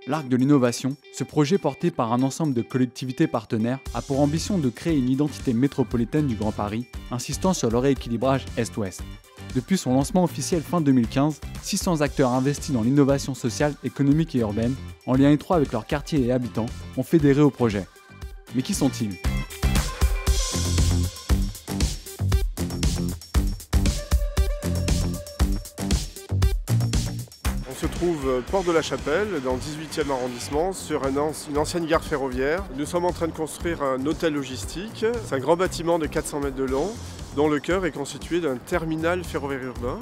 L'Arc de l'innovation, ce projet porté par un ensemble de collectivités partenaires, a pour ambition de créer une identité métropolitaine du Grand Paris, insistant sur le rééquilibrage Est-Ouest. Depuis son lancement officiel fin 2015, 600 acteurs investis dans l'innovation sociale, économique et urbaine, en lien étroit avec leurs quartiers et habitants, ont fédéré au projet. Mais qui sont-ils ? On se trouve Porte de la Chapelle, dans le 18e arrondissement, sur une ancienne gare ferroviaire. Nous sommes en train de construire un hôtel logistique. C'est un grand bâtiment de 400 mètres de long, dont le cœur est constitué d'un terminal ferroviaire urbain.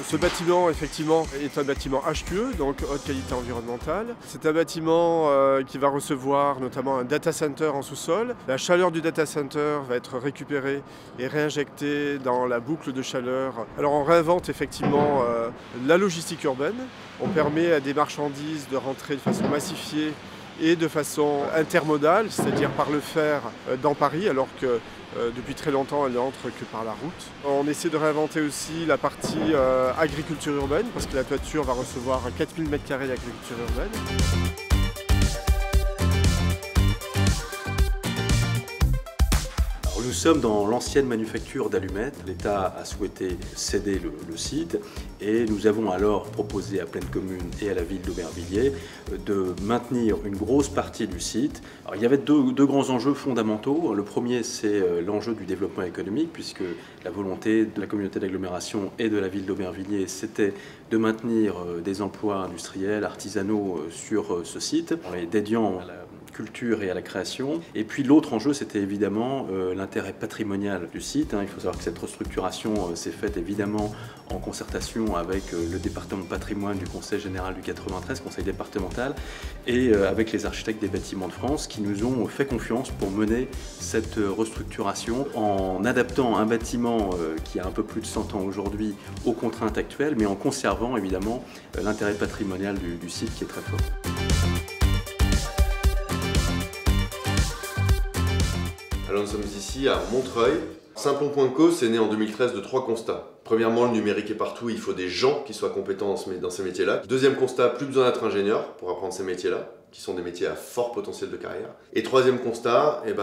Ce bâtiment, effectivement, est un bâtiment HQE, donc haute qualité environnementale. C'est un bâtiment qui va recevoir notamment un data center en sous-sol. La chaleur du data center va être récupérée et réinjectée dans la boucle de chaleur. Alors on réinvente effectivement la logistique urbaine. On permet à des marchandises de rentrer de façon massifiée et de façon intermodale, c'est-à-dire par le fer dans Paris, alors que depuis très longtemps elle n'entre que par la route. On essaie de réinventer aussi la partie agriculture urbaine, parce que la toiture va recevoir 4000 m² d'agriculture urbaine. Nous sommes dans l'ancienne manufacture d'allumettes. L'État a souhaité céder le site et nous avons alors proposé à Plaine Commune et à la ville d'Aubervilliers de maintenir une grosse partie du site. Alors, il y avait deux grands enjeux fondamentaux. Le premier, c'est l'enjeu du développement économique, puisque la volonté de la communauté d'agglomération et de la ville d'Aubervilliers, c'était de maintenir des emplois industriels, artisanaux sur ce site, en les dédiant à la culture et à la création. Et puis l'autre enjeu, c'était évidemment l'intérêt patrimonial du site. Il faut savoir que cette restructuration s'est faite évidemment en concertation avec le département de patrimoine du Conseil général du 93, conseil départemental, et avec les architectes des bâtiments de France qui nous ont fait confiance pour mener cette restructuration en adaptant un bâtiment qui a un peu plus de 100 ans aujourd'hui aux contraintes actuelles, mais en conservant évidemment l'intérêt patrimonial du site qui est très fort. Alors nous sommes ici à Montreuil. Simplon.co, c'est né en 2013 de 3 constats. Premièrement, le numérique est partout, il faut des gens qui soient compétents dans ces métiers-là. Deuxième constat, plus besoin d'être ingénieur pour apprendre ces métiers-là, qui sont des métiers à fort potentiel de carrière. Et troisième constat, il y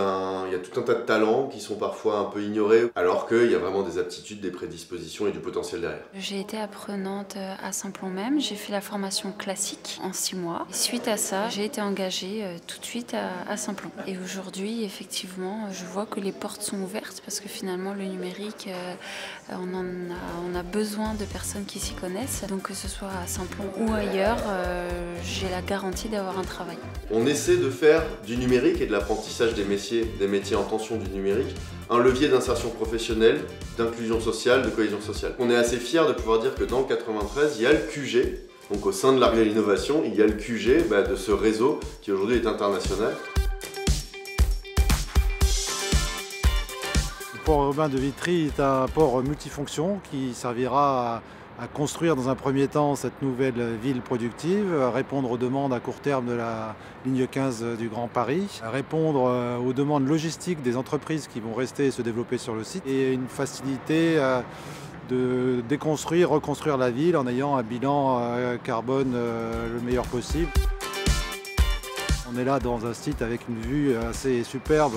a tout un tas de talents qui sont parfois un peu ignorés, alors qu'il y a vraiment des aptitudes, des prédispositions et du potentiel derrière. J'ai été apprenante à Simplon même, j'ai fait la formation classique en 6 mois. Et suite à ça, j'ai été engagée tout de suite à Simplon. Et aujourd'hui, effectivement, je vois que les portes sont ouvertes parce que finalement, le numérique, on a besoin de personnes qui s'y connaissent. Donc que ce soit à Simplon ou ailleurs, j'ai la garantie d'avoir un travail. On essaie de faire du numérique et de l'apprentissage des métiers en tension du numérique, un levier d'insertion professionnelle, d'inclusion sociale, de cohésion sociale. On est assez fiers de pouvoir dire que dans le 93, il y a le QG, donc au sein de l'Arc de l'innovation, il y a le QG de ce réseau qui aujourd'hui est international. Le port urbain de Vitry est un port multifonction qui servira à construire dans un premier temps cette nouvelle ville productive, à répondre aux demandes à court terme de la ligne 15 du Grand Paris, à répondre aux demandes logistiques des entreprises qui vont rester et se développer sur le site, et une facilité de déconstruire, reconstruire la ville en ayant un bilan carbone le meilleur possible. On est là dans un site avec une vue assez superbe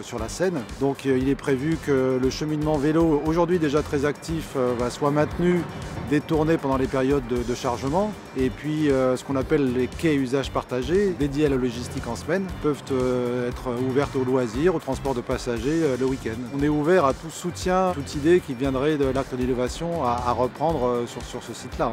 sur la Seine. Donc il est prévu que le cheminement vélo, aujourd'hui déjà très actif, soit maintenu, détourné pendant les périodes de chargement. Et puis ce qu'on appelle les quais usage partagé, dédiés à la logistique en semaine, peuvent être ouvertes aux loisirs, au transport de passagers le week-end. On est ouvert à tout soutien, toute idée qui viendrait de l'Arc de l'innovation à reprendre sur ce site-là.